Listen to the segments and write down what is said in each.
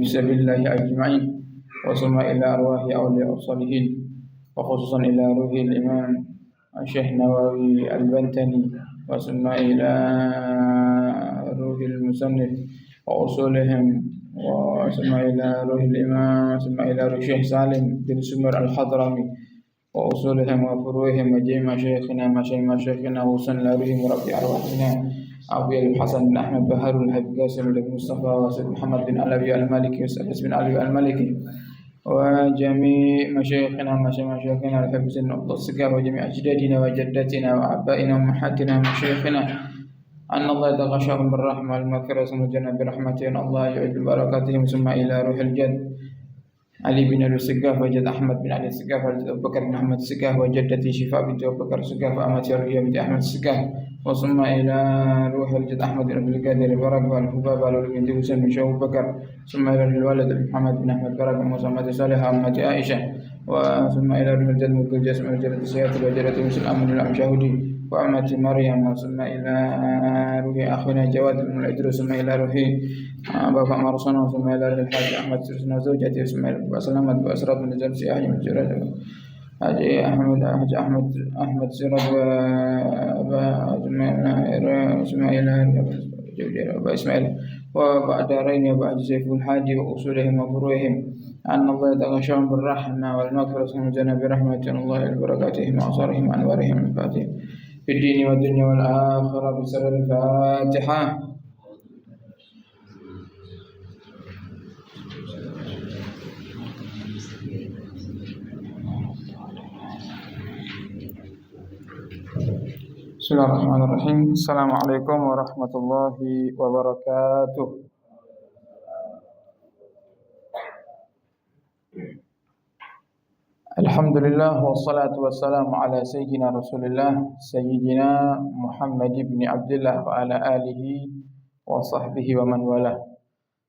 في سبيل الله أجمعين وثم إلى أرواح أولياء الصالحين وخصوصا إلى روح الإمام الشيخ نووي البنتني وثم إلى روح المصنف وأصولهم وثم إلى روح الإمام ثم إلى روح الشيخ سالم بن سمر الحضرمي وأصولهم وفروعهم وجميع مشايخنا وصل إلى روح مربي أرواحنا أبي الحسن بن أحمد بهار الحبيب قاسم بن مصطفى وسيد محمد بن علوي المالكي وسيد بن علوي المالكي وجميع مشايخنا الحفظ النقطة السكار وجميع أجدادنا وجداتنا وآبائنا وأمهاتنا ومشايخنا أن الله يتغشاهم بالرحمة والمغفرة والجنة برحمته أن الله يعيد بركاتهم ثم إلى روح الجد علي بن علي السقاف وجد أحمد بن علي السقاف وجد أبو بكر بن أحمد السقاف وجدتي شفاء بنت أبو بكر السقاف وأمتي رقية بنت أحمد السقاف وثم إلى روح الجد أحمد بن عبد القادر البرك والحباب على بنت حسين بن أبو بكر ثم إلى الوالد محمد بن أحمد برك ومسلمة صالحة أمة عائشة وثم إلى روح الجد ملك الجسم وجدة سيادة وجدة مسلم أمن الأمشاهدي وأمة مريم ثم إلى روح أخينا جواد بن الإدريس ثم إلى روح بابا مرسنا ثم إلى روح الحاج أحمد سرسنا زوجتي ثم إلى سلامة بأسرات من الجمسي أحمد الجراد حاج أحمد سراد ثم إلى أبا إسماعيل وبعد دارين وبعد سيف الحادي وأصولهم وفروعهم أن الله يتغشاهم بالرحمة والمغفرة والجنة برحمة الله لبركاتهم وأعصارهم وأنوارهم الفاتحة في الدين والدنيا والآخرة بسر الفاتحة. Bismillahirrahmanirrahim. Assalamualaikum warahmatullahi wabarakatuh. Alhamdulillah wassalatu wassalamu ala sayyidina Rasulillah sayyidina Muhammad ibn Abdullah wa ala alihi wa sahbihi wa man walah.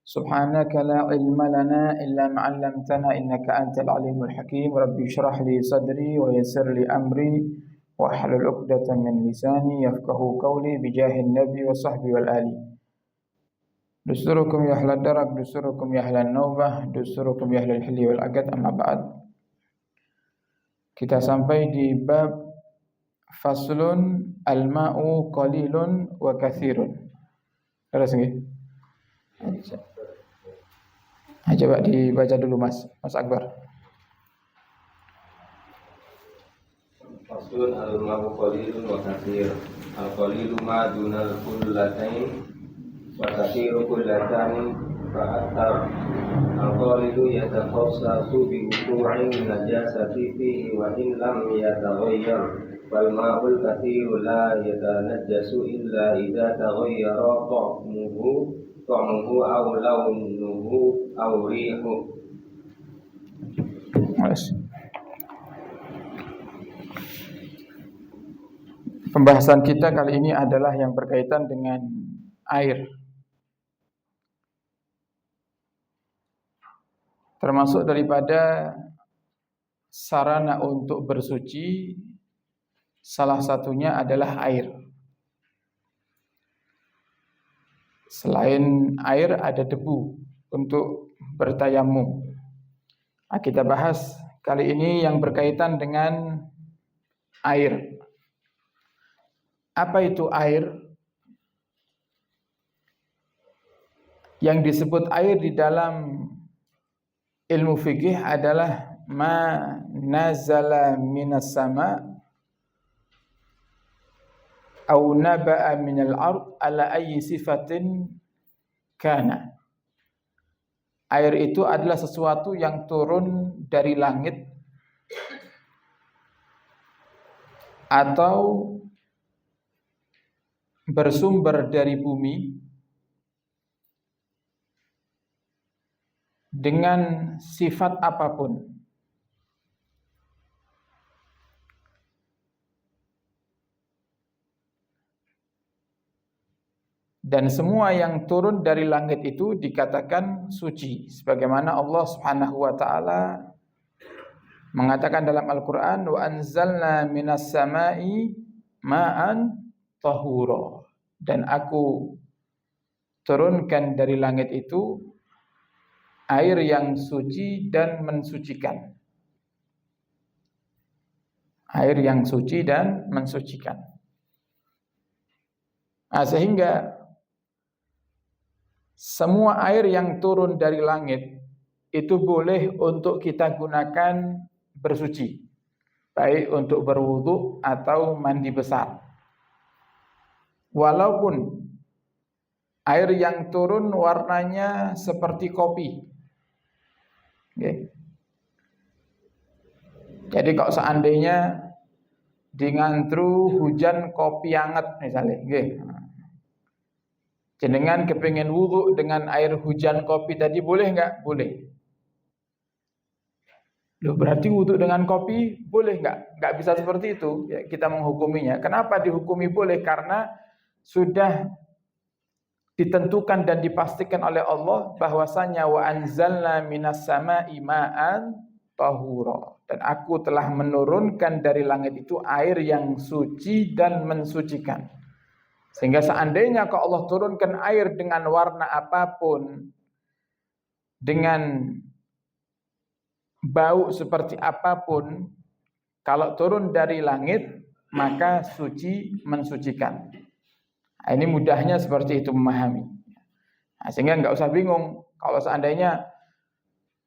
Subhanaka la ilma lana illa ma 'allamtana innaka antal alimul hakim. Rabbi shrah li sadri wa yassir li amri wahlul 'uqdatam min lisani yafqahu qawli bijahin nabi wa sahbi wal ali. Dusturukum ya ahlad darak, dusturukum ya ahlan naubah, dusturukum ya ahlal hilli wal aqad, amma ba'd. Kita sampai di bab faslun al-ma'u qalilun wa katsirun. Terus nggih. Coba dibaca dulu Mas Akbar. Faslun al-ma'u qalilun wa katsir. Al-qalilu ma dunal kullatain wa kathiru kullatain fa'atar. Al-qalilu yatakhassasu bi wuqu'in najasati fihi wa in lam yataghayyar. Wal ma'ul kathiru la yatanajjasu illa idza taghayyara ta'muhu aw launuhu aw rihuhu. Pembahasan kita kali ini adalah yang berkaitan dengan air. Termasuk daripada sarana untuk bersuci, salah satunya adalah air. Selain air ada debu untuk bertayamum. Nah, kita bahas kali ini yang berkaitan dengan air. Apa itu air? Yang disebut air di dalam ilmu fikih adalah ma nazala minas sama au naba'a minal ard ala ayyi sifatin kana. Air itu adalah sesuatu yang turun dari langit atau bersumber dari bumi dengan sifat apapun. Dan semua yang turun dari langit itu dikatakan suci, sebagaimana Allah Subhanahu wa taala mengatakan dalam Al-Qur'an, wa anzalna minas sama'i ma'an tahura. Dan aku turunkan dari langit itu air yang suci dan mensucikan. Air yang suci dan mensucikan. Nah, sehingga semua air yang turun dari langit itu boleh untuk kita gunakan bersuci, baik untuk berwudu atau mandi besar. Walaupun air yang turun warnanya seperti kopi. Okay. Jadi kalau seandainya di ngantru hujan kopi hangat misalnya, okay. Jenengan kepingin wudu dengan air hujan kopi tadi boleh enggak? Boleh. Loh, berarti wudu dengan kopi boleh enggak? Enggak bisa seperti itu. Ya, kita menghukuminya. Kenapa dihukumi boleh? Karena sudah ditentukan dan dipastikan oleh Allah bahwasanya wa anzalna minas sama'i ma'an tahura, dan aku telah menurunkan dari langit itu air yang suci dan mensucikan. Sehingga seandainya kalau Allah turunkan air dengan warna apapun, dengan bau seperti apapun, kalau turun dari langit maka suci mensucikan. Nah, ini mudahnya seperti itu memahami. Nah, sehingga nggak usah bingung kalau seandainya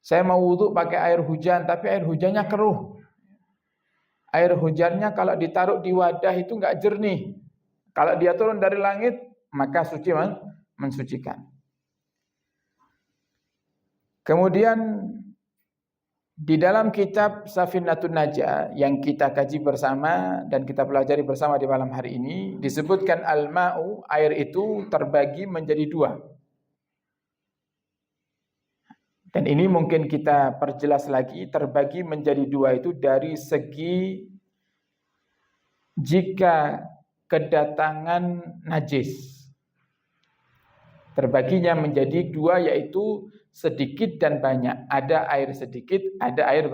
saya mau wudu pakai air hujan, tapi air hujannya keruh. Air hujannya kalau ditaruh di wadah itu nggak jernih. Kalau dia turun dari langit, maka suci mensucikan. Kemudian di dalam kitab Safinatun Najah yang kita kaji bersama dan kita pelajari bersama di malam hari ini, disebutkan al-ma'u, air itu terbagi menjadi dua. Dan ini mungkin kita perjelas lagi, terbagi menjadi dua itu dari segi jika kedatangan najis. Terbaginya menjadi dua, yaitu sedikit dan banyak. Ada air sedikit, ada air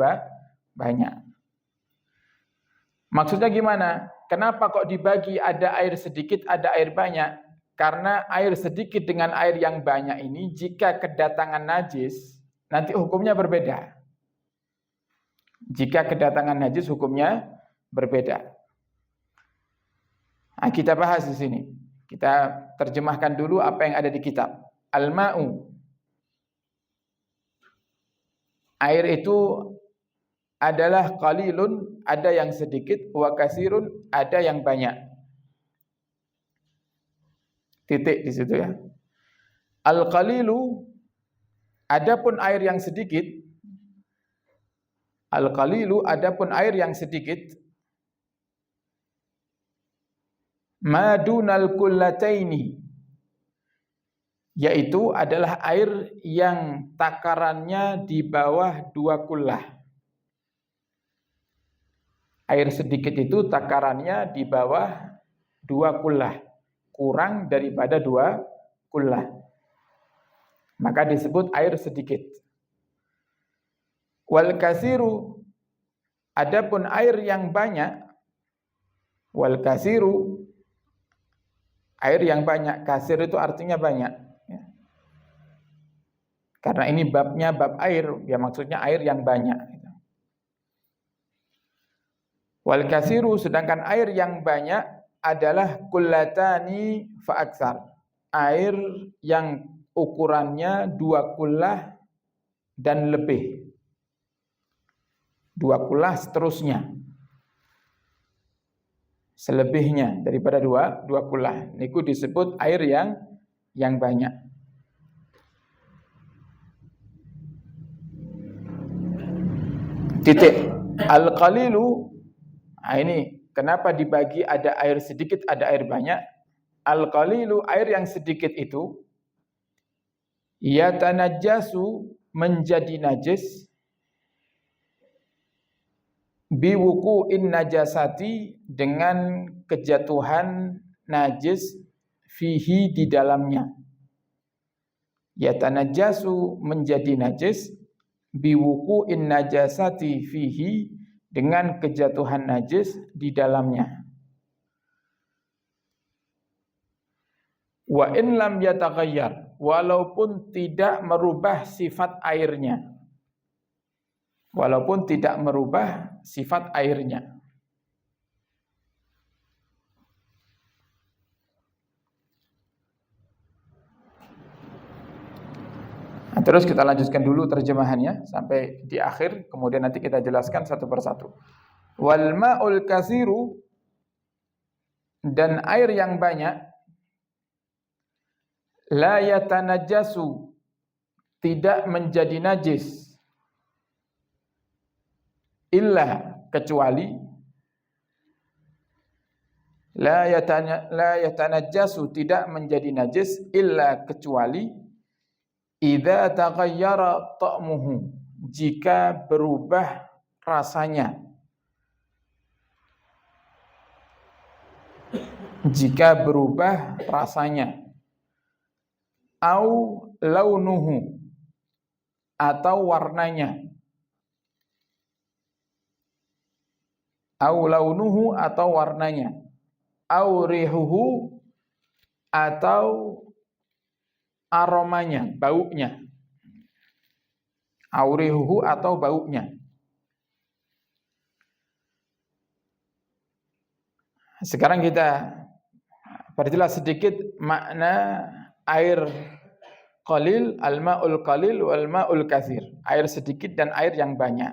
banyak. Maksudnya gimana? Kenapa kok dibagi ada air sedikit, ada air banyak? Karena air sedikit dengan air yang banyak ini, jika kedatangan najis, nanti hukumnya berbeda. Jika kedatangan najis hukumnya berbeda. Nah, kita bahas di sini. Kita terjemahkan dulu apa yang ada di kitab. Al-ma'u. Air itu adalah qalilun, ada yang sedikit, wa kasirun, ada yang banyak. Titik di situ ya. Al-qalilu, adapun air yang sedikit, al-qalilu, adapun air yang sedikit, madunal kullataini, yaitu adalah air yang takarannya di bawah 2 kullah. Air sedikit itu takarannya di bawah 2 kullah, kurang daripada 2 kullah. Maka disebut air sedikit. Wal kasiru, adapun air yang banyak, wal kasiru, air yang banyak. Kasir itu artinya banyak. Ya. Karena ini babnya bab air, ya maksudnya air yang banyak. Wal kasiru, sedangkan air yang banyak adalah kullatani fa aksar. Air yang ukurannya 2 kullah dan lebih. 2 kullah seterusnya. Selebihnya daripada 2 kullah. Niku disebut air yang banyak. Titik. Al-qalilu, nah ini kenapa dibagi ada air sedikit, ada air banyak? Al-qalilu, air yang sedikit itu yatanajjasu, menjadi najis, biwuku'in najasati, dengan kejatuhan najis, fihi, di dalamnya. Yatanajjasu, menjadi najis, biwuku'in najasati fihi, dengan kejatuhan najis di dalamnya. Wa in lam yataghayyar, walaupun tidak merubah sifat airnya. Walaupun tidak merubah sifat airnya. Nah, terus kita lanjutkan dulu terjemahannya sampai di akhir, kemudian nanti kita jelaskan satu persatu. Wal ma'ul katsiru, dan air yang banyak, la yatanajjasu, tidak menjadi najis, illa, kecuali, la yatanajjasu, tidak menjadi najis, illa, kecuali, idza taghayyara ta'muhu, jika berubah rasanya. Jika berubah rasanya. Au launuhu, atau warnanya. Au launuhu, atau warnanya. Au rihuhu, atau aromanya, baunya. Au rihuhu, atau baunya. Sekarang kita perjelas sedikit makna air qalil, al-ma'ul qalil wal ma'ul katsir. Air sedikit dan air yang banyak.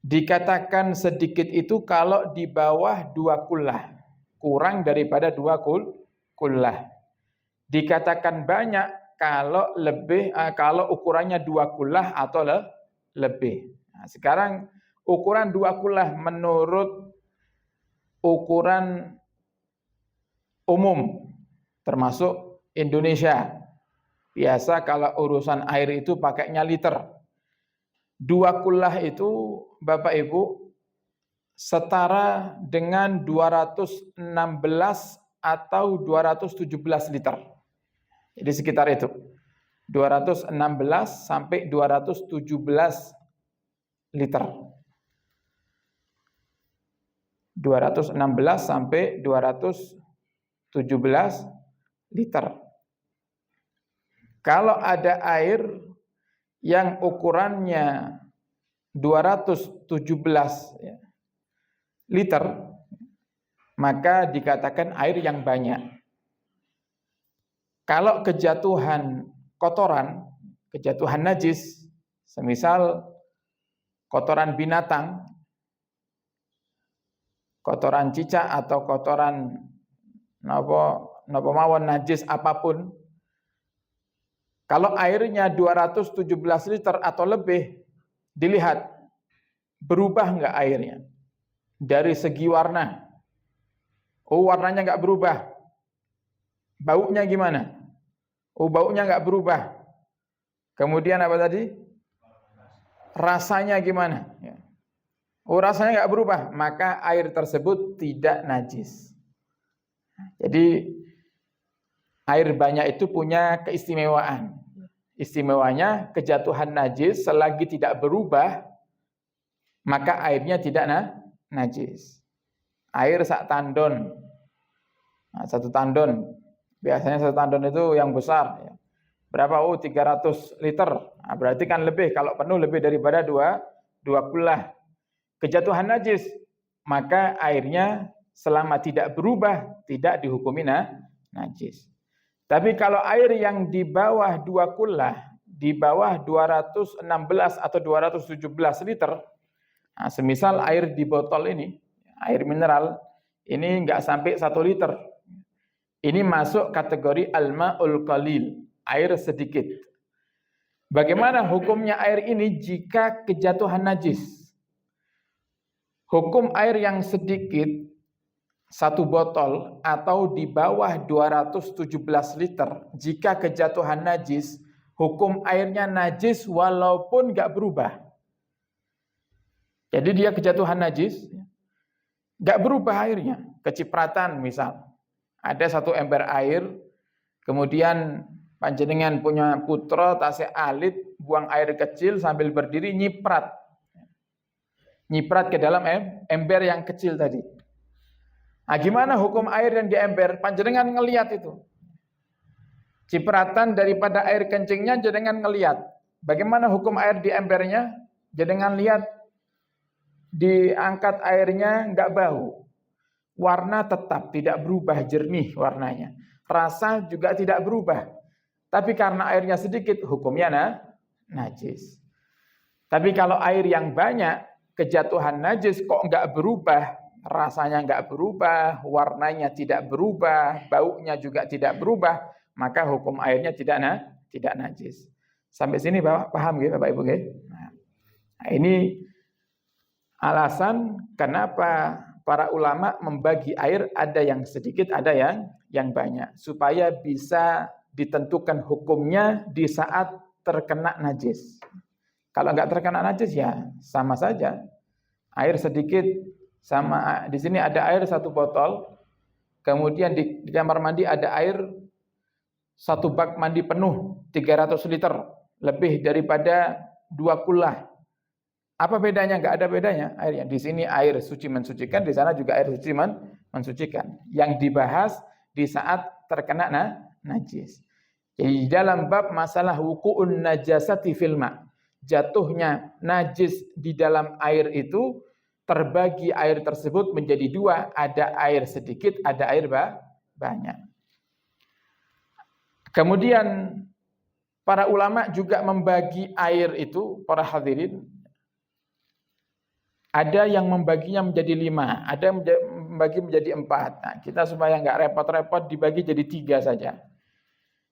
Dikatakan sedikit itu kalau di bawah 2 kullah, kurang daripada 2 kullah. Dikatakan banyak kalau lebih, kalau ukurannya 2 kullah atau lebih. Nah, sekarang ukuran 2 kullah menurut ukuran umum termasuk Indonesia. Biasa kalau urusan air itu pakainya liter. 2 kullah itu Bapak Ibu setara dengan 216 atau 217 liter. Jadi sekitar itu. 216 sampai 217 liter. 216 sampai 217 liter. Kalau ada air yang ukurannya 217 liter, maka dikatakan air yang banyak. Kalau kejatuhan kotoran, kejatuhan najis, semisal kotoran binatang, kotoran cicak atau kotoran napa mawon najis apapun, kalau airnya 217 liter atau lebih, dilihat berubah enggak airnya dari segi warna. Oh, warnanya enggak berubah. Baunya gimana? Oh, baunya enggak berubah. Kemudian apa tadi? Rasanya gimana? Oh, rasanya enggak berubah, maka air tersebut tidak najis. Jadi air banyak itu punya keistimewaan. Istimewanya kejatuhan najis selagi tidak berubah, maka airnya tidak najis. Air sak tandon. Nah, 1 tandon. Biasanya 1 tandon itu yang besar. Berapa? Oh, 300 liter. Nah, berarti kan lebih. Kalau penuh lebih daripada 2 kullah. Kejatuhan najis, maka airnya selama tidak berubah, tidak dihukumi najis. Tapi kalau air yang di bawah 2 kullah, di bawah 216 atau 217 liter, nah, semisal air di botol ini, air mineral, ini enggak sampai 1 liter. Ini masuk kategori al-ma'ul qalil, air sedikit. Bagaimana hukumnya air ini jika kejatuhan najis? Hukum air yang sedikit, 1 botol atau di bawah 217 liter, jika kejatuhan najis, hukum airnya najis walaupun enggak berubah. Jadi dia kejatuhan najis, enggak berubah airnya. Kecipratan misal, ada 1 ember air, kemudian panjenengan punya putra tasih alit, buang air kecil sambil berdiri nyiprat. Nyiprat ke dalam ember yang kecil tadi. Nah, gimana hukum air yang di ember? Panjenengan ngelihat itu. Cipratan daripada air kencingnya jenengan ngelihat. Bagaimana hukum air di embernya? Jenengan lihat, diangkat airnya nggak bau. Warna tetap tidak berubah, jernih warnanya. Rasa juga tidak berubah. Tapi karena airnya sedikit, hukumnya najis. Tapi kalau air yang banyak, kejatuhan najis kok nggak berubah, rasanya nggak berubah, warnanya tidak berubah, baunya juga tidak berubah, maka hukum airnya tidak najis. Sampai sini Bapak paham gitu Bapak Ibu? Nah, ini alasan kenapa para ulama membagi air ada yang sedikit, ada yang banyak, supaya bisa ditentukan hukumnya di saat terkena najis. Kalau nggak terkena najis ya sama saja. Air sedikit sama di sini ada air 1 botol, kemudian di kamar mandi ada air 1 bak mandi penuh 300 liter, lebih daripada 2 kula. Apa bedanya? Nggak ada bedanya airnya. Di sini air suci mensucikan, di sana juga air suci mensucikan. Yang dibahas di saat terkena najis. Jadi dalam bab masalah wuqu'un najasati fil ma', jatuhnya najis di dalam air itu terbagi air tersebut menjadi 2, ada air sedikit, ada air banyak. Kemudian para ulama juga membagi air itu, para hadirin, ada yang membaginya menjadi 5, ada yang membagi menjadi 4. Nah, kita supaya nggak repot-repot dibagi jadi 3 saja.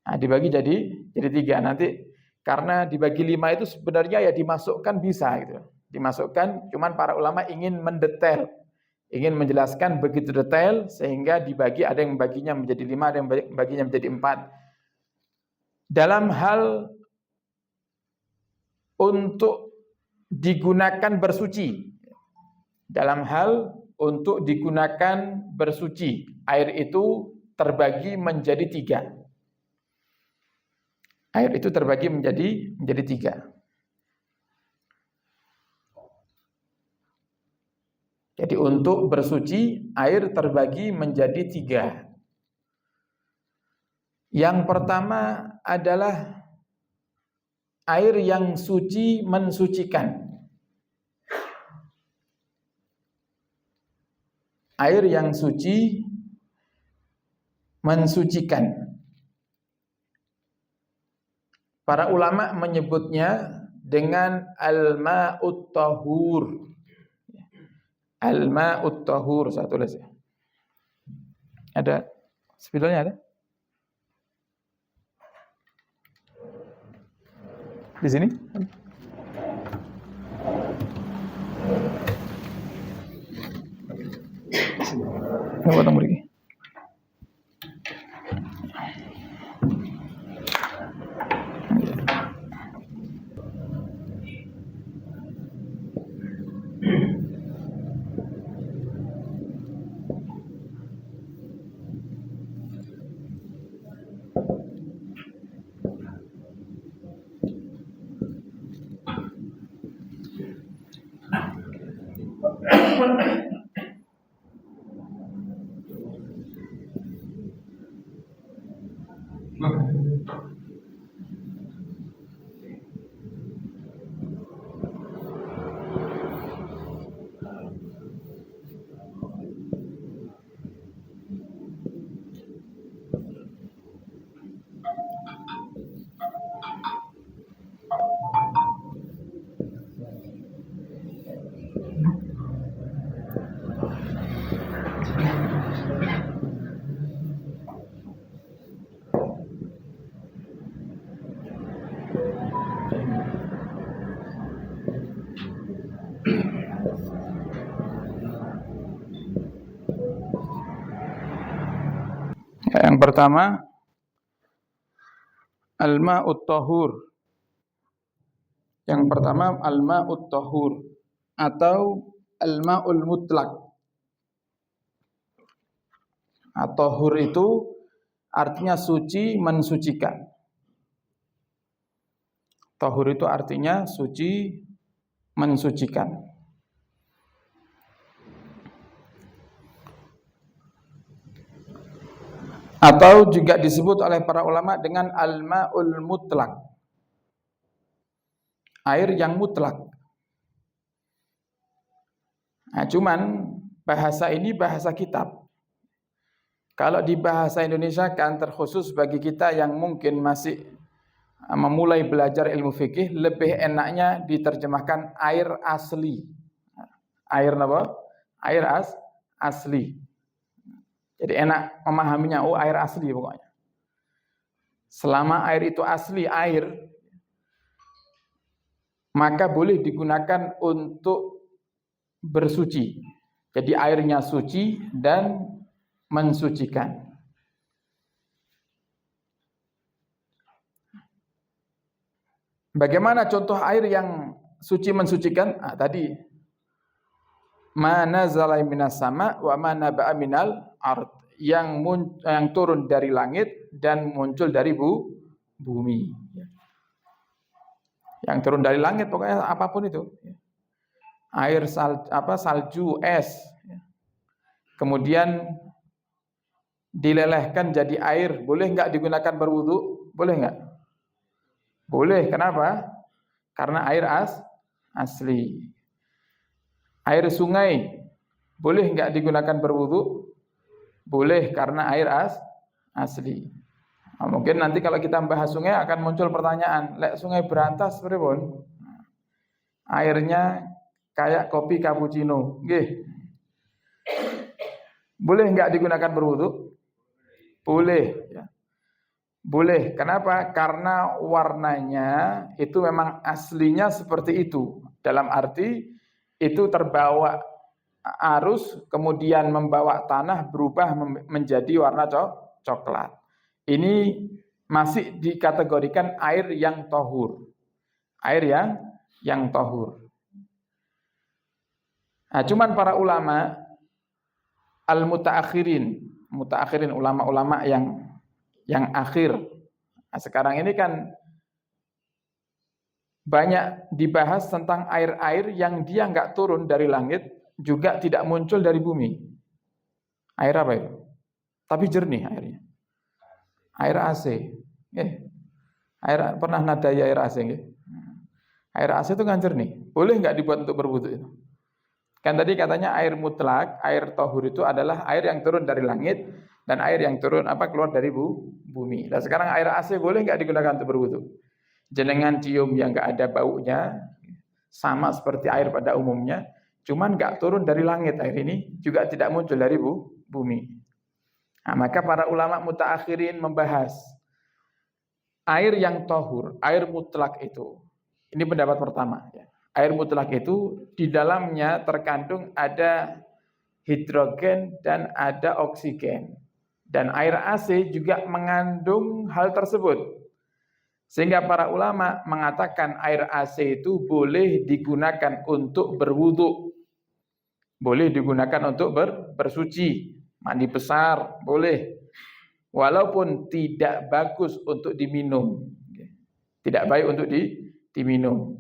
Nah, dibagi jadi 3. Nanti karena dibagi 5 itu sebenarnya ya dimasukkan bisa gitu. Dimasukkan, cuman para ulama ingin mendetail, ingin menjelaskan begitu detail sehingga dibagi, ada yang membaginya menjadi 5, ada yang membaginya menjadi 4. Dalam hal untuk digunakan bersuci, dalam hal untuk digunakan bersuci, air itu terbagi menjadi 3. Air itu terbagi menjadi 3. Jadi untuk bersuci, air terbagi menjadi 3. Yang pertama adalah air yang suci mensucikan. Air yang suci mensucikan. Para ulama menyebutnya dengan al-ma'ut tahur. Al-ma'ut tahur, saya tulis ya. Ada spidolnya ada? Di sini? Ini potong beri. Yang pertama al-ma'ut tahur. Yang pertama al-ma'ut tahur atau al-ma'ul mutlak. At-tahur itu artinya suci mensucikan. Tahur itu artinya suci mensucikan. Atau juga disebut oleh para ulama dengan al-ma'ul mutlak, air yang mutlak. Nah, cuman bahasa ini bahasa kitab. Kalau di bahasa Indonesia kan terkhusus bagi kita yang mungkin masih memulai belajar ilmu fikih, lebih enaknya diterjemahkan air asli. Air apa? Air asli. Jadi enak memahaminya, oh air asli pokoknya. Selama air itu asli air, maka boleh digunakan untuk bersuci. Jadi airnya suci dan mensucikan. Bagaimana contoh air yang suci mensucikan? Tadi mana zalai minas sama wa mana ba'a minal ard, yang turun dari langit dan muncul dari bumi. Yang turun dari langit pokoknya apapun itu. Air salju, es. Kemudian dilelehkan jadi air, boleh enggak digunakan berwudu? Boleh enggak? Boleh. Kenapa? Karena air asli. Air sungai boleh enggak digunakan berwudu? Boleh, karena air asli. Nah, mungkin nanti kalau kita membahas sungai akan muncul pertanyaan, lek sungai Berantas pripun? Airnya kayak kopi cappuccino, nggih. Boleh enggak digunakan berwudu? Boleh, ya. Boleh. Kenapa? Karena warnanya itu memang aslinya seperti itu. Dalam arti itu terbawa arus, kemudian membawa tanah berubah menjadi warna coklat. Ini masih dikategorikan air yang tahur. Air yang tahur. Nah, cuman para ulama al-mutaakhirin, ulama-ulama yang akhir. Nah, sekarang ini kan banyak dibahas tentang air-air yang dia enggak turun dari langit, juga tidak muncul dari bumi. Air apa itu? Tapi jernih airnya. Air AC. Pernah nadai air AC nggih? Air AC itu kan jernih. Boleh enggak dibuat untuk berwudu itu? Kan tadi katanya air mutlak, air tahur itu adalah air yang turun dari langit dan air yang keluar dari bumi. Dan sekarang air AC boleh enggak digunakan untuk berwudu? Jenengan cium yang enggak ada baunya, sama seperti air pada umumnya, cuman enggak turun dari langit air ini, juga tidak muncul dari bumi. Nah, maka para ulama mutaakhirin membahas air yang tahur, air mutlak itu. Ini pendapat pertama, ya. Air mutlak itu di dalamnya terkandung ada hidrogen dan ada oksigen. Dan air AC juga mengandung hal tersebut. Sehingga para ulama mengatakan air AC itu boleh digunakan untuk berwudu. Boleh digunakan untuk bersuci, mandi besar, boleh. Walaupun tidak bagus untuk diminum. Tidak baik untuk diminum.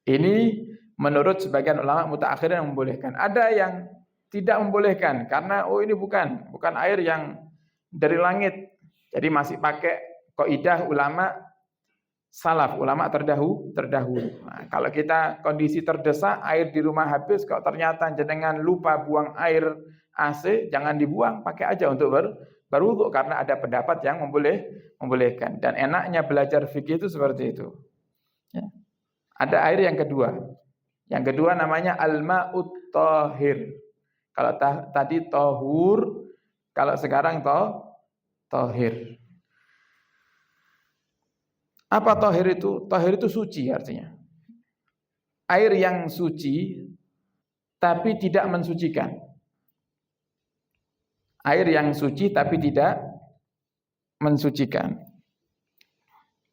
Ini menurut sebagian ulama mutaakhirin yang membolehkan. Ada yang tidak membolehkan karena ini bukan air yang dari langit. Jadi masih pakai kaidah ulama salaf, ulama terdahulu. Nah, kalau kita kondisi terdesak, air di rumah habis, kok ternyata jenengan lupa buang air AC, jangan dibuang, pakai aja untuk berwudu karena ada pendapat yang membolehkan. Dan enaknya belajar fikih itu seperti itu. Ya. Ada air yang kedua. Yang kedua namanya al-ma'ut tahir. Kalau tadi tahur, kalau sekarang tahir. Apa tahir itu? Tahir itu suci artinya. Air yang suci tapi tidak mensucikan. Air yang suci tapi tidak mensucikan.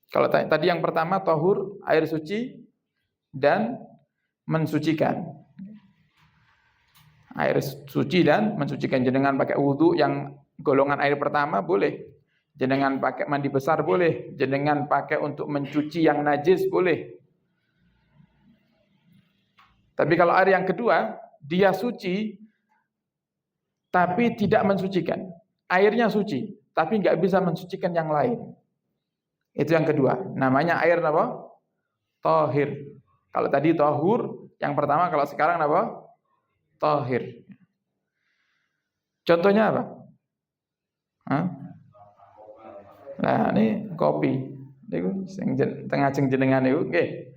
Kalau tadi yang pertama tahur, air suci dan mensucikan. Air suci dan mensucikan. Jenengan pakai wudu yang golongan air pertama boleh. Jenengan pakai mandi besar boleh. Jenengan pakai untuk mencuci yang najis boleh. Tapi kalau air yang kedua, dia suci tapi tidak mensucikan. Airnya suci, tapi nggak bisa mensucikan yang lain. Itu yang kedua. Namanya air apa? Tahir. Kalau tadi tahur, yang pertama, kalau sekarang apa? Tahir. Contohnya apa? Hah? Nah, ini kopi. Niku sing tengah jenengan niku nggih.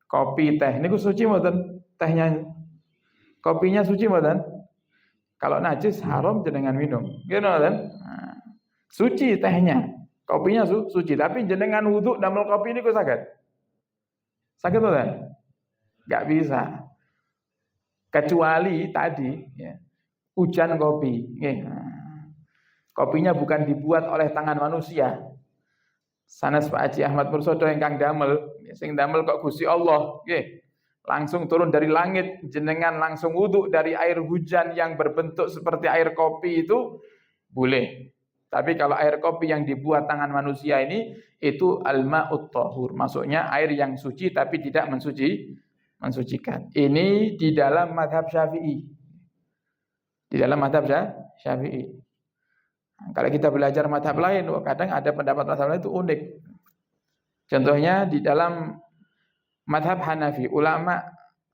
Kopi teh niku suci mboten tehnya? Kopinya suci mboten? Kalau najis haram jenengan minum. Nggih mboten? Nah, suci tehnya. Kopinya suci, tapi jenengan wudu damel kopi niku saged. Saged mboten? Enggak bisa. Kecuali tadi ya, hujan kopi. Nggih. Kopinya bukan dibuat oleh tangan manusia. Sanes Pak Haji Ahmad Mursodo ingkang damel, sing damel kok Gusti Allah, nggih. Langsung turun dari langit, jenengan langsung wudu dari air hujan yang berbentuk seperti air kopi itu boleh. Tapi kalau air kopi yang dibuat tangan manusia ini itu al-ma'ut tahur, maksudnya air yang suci tapi tidak mensucikan. Ini di dalam mazhab Syafi'i. Di dalam mazhab Syafi'i. Kalau kita belajar mazhab lain, kadang ada pendapat mazhab lain itu unik. Contohnya di dalam mazhab Hanafi,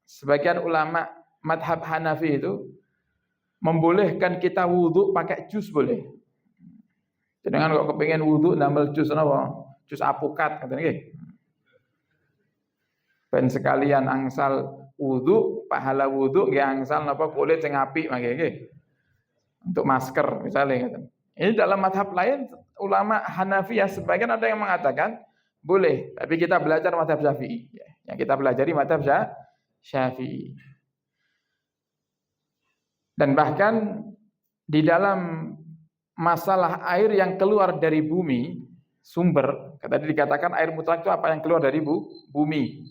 sebagian ulama mazhab Hanafi itu membolehkan kita wudu pakai jus boleh. Jangan kok kepengen wudu nambal jus napa? Jus apukat katanya nggih. Ben sekalian angsal wudu, pahala wudu nggih angsal napa kulit sing apik mangke nggih. Untuk masker misalnya ngoten. Ini dalam mazhab lain, ulama Hanafi ya, sebagian ada yang mengatakan boleh, tapi kita belajar mazhab Syafi'i. Yang kita pelajari mazhab Syafi'i. Dan bahkan di dalam masalah air yang keluar dari bumi, sumber, tadi dikatakan air mutlak itu apa yang keluar dari bumi.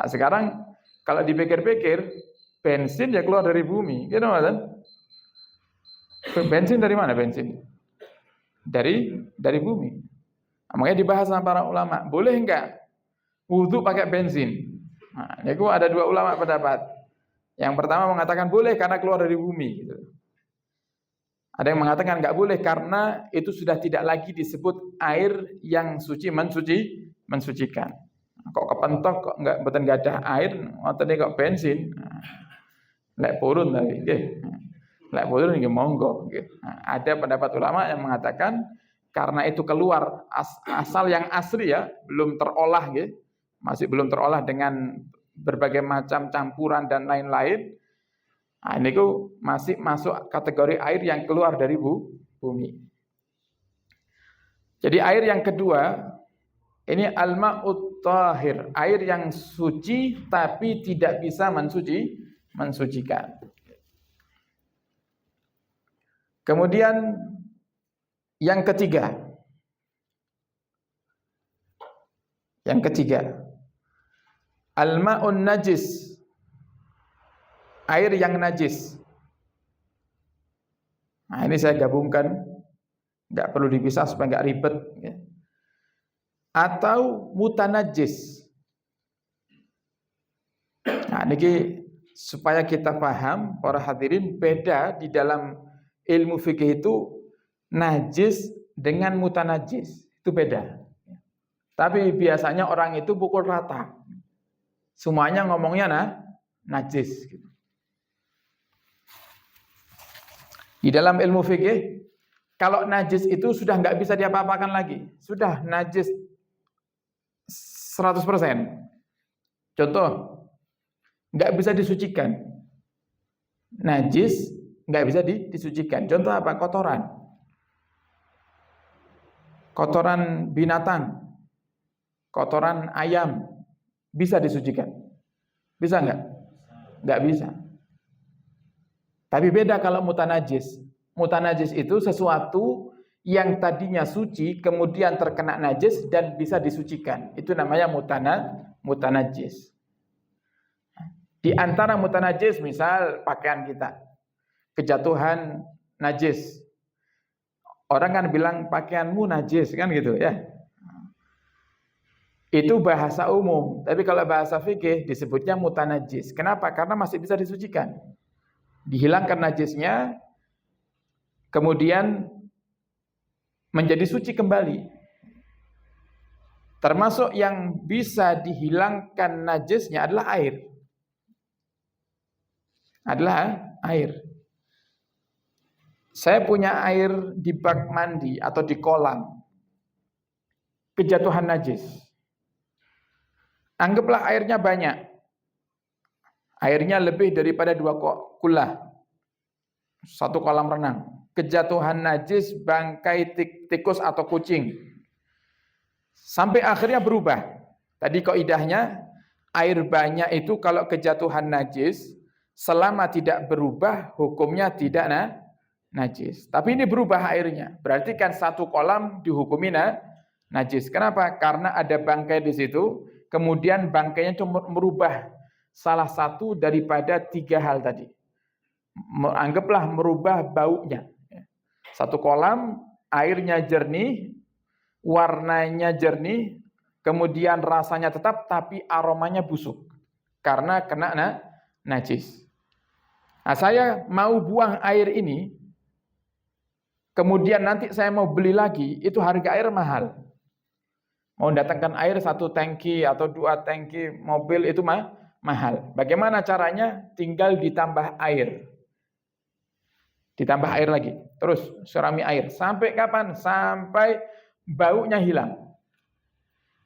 Nah sekarang kalau dipikir-pikir, bensin ya keluar dari bumi, gitu kan? Bensin dari mana bensin? Dari bumi. Nah, makanya dibahas sama para ulama, boleh enggak wudu pakai bensin? Nah, itu ada dua ulama pendapat. Yang pertama mengatakan boleh karena keluar dari bumi. Gitu. Ada yang mengatakan enggak boleh karena itu sudah tidak lagi disebut air yang suci mensucikan. Kok kepentok kok enggak ada air, ngoten kok bensin. Lek purun tadi, nggih. Lek purun nggih monggo nggih. Ada pendapat ulama yang mengatakan karena itu keluar asal yang asli ya, belum terolah nggih. Masih belum terolah dengan berbagai macam campuran dan lain-lain. Nah, ini masih masuk kategori air yang keluar dari bumi. Jadi air yang kedua ini al-ma'ut tahir, air yang suci tapi tidak bisa mensucikan. Kemudian yang ketiga, al-ma'un najis, air yang najis. Nah ini saya gabungkan, nggak perlu dipisah supaya nggak ribet. Ya. Atau mutanajis. Nah ini supaya kita paham, para hadirin, beda di dalam ilmu fikih itu najis dengan mutanajis, itu beda. Tapi biasanya orang itu pukul rata. Semuanya ngomongnya najis. Di dalam ilmu fikih, kalau najis itu sudah nggak bisa diapa-apakan lagi. Sudah najis 100%. Contoh, nggak bisa disucikan. Najis nggak bisa disucikan. Contoh apa? Kotoran binatang, kotoran ayam bisa disucikan. Bisa nggak? Nggak bisa. Tapi beda kalau mutanajis. Mutanajis itu sesuatu yang tadinya suci kemudian terkena najis dan bisa disucikan. Itu namanya mutanajis. Di antara mutanajis misal pakaian kita kejatuhan najis. Orang kan bilang pakaianmu najis kan gitu ya. Itu bahasa umum, tapi kalau bahasa fikih disebutnya mutanajis. Kenapa? Karena masih bisa disucikan. Dihilangkan najisnya, kemudian menjadi suci kembali. Termasuk yang bisa dihilangkan najisnya adalah air. Saya punya air di bak mandi atau di kolam, kejatuhan najis. Anggaplah airnya banyak. Airnya lebih daripada 2 kula. 1 kolam renang. Kejatuhan najis bangkai tikus atau kucing. Sampai akhirnya berubah. Tadi kaidahnya air banyak itu kalau kejatuhan najis selama tidak berubah hukumnya tidak najis. Tapi ini berubah airnya. Berarti kan 1 kolam dihukumi najis. Kenapa? Karena ada bangkai di situ. Kemudian bangkainya cuma merubah salah satu daripada 3 hal tadi. Anggaplah merubah baunya. 1 kolam, airnya jernih, warnanya jernih, kemudian rasanya tetap, tapi aromanya busuk. Karena kena najis. Nah, saya mau buang air ini, kemudian nanti saya mau beli lagi, itu harga air mahal. Mau datangkan air 1 tangki atau 2 tangki mobil itu mahal. Bagaimana caranya? Tinggal ditambah air. Ditambah air lagi. Terus sirami air. Sampai kapan? Sampai baunya hilang.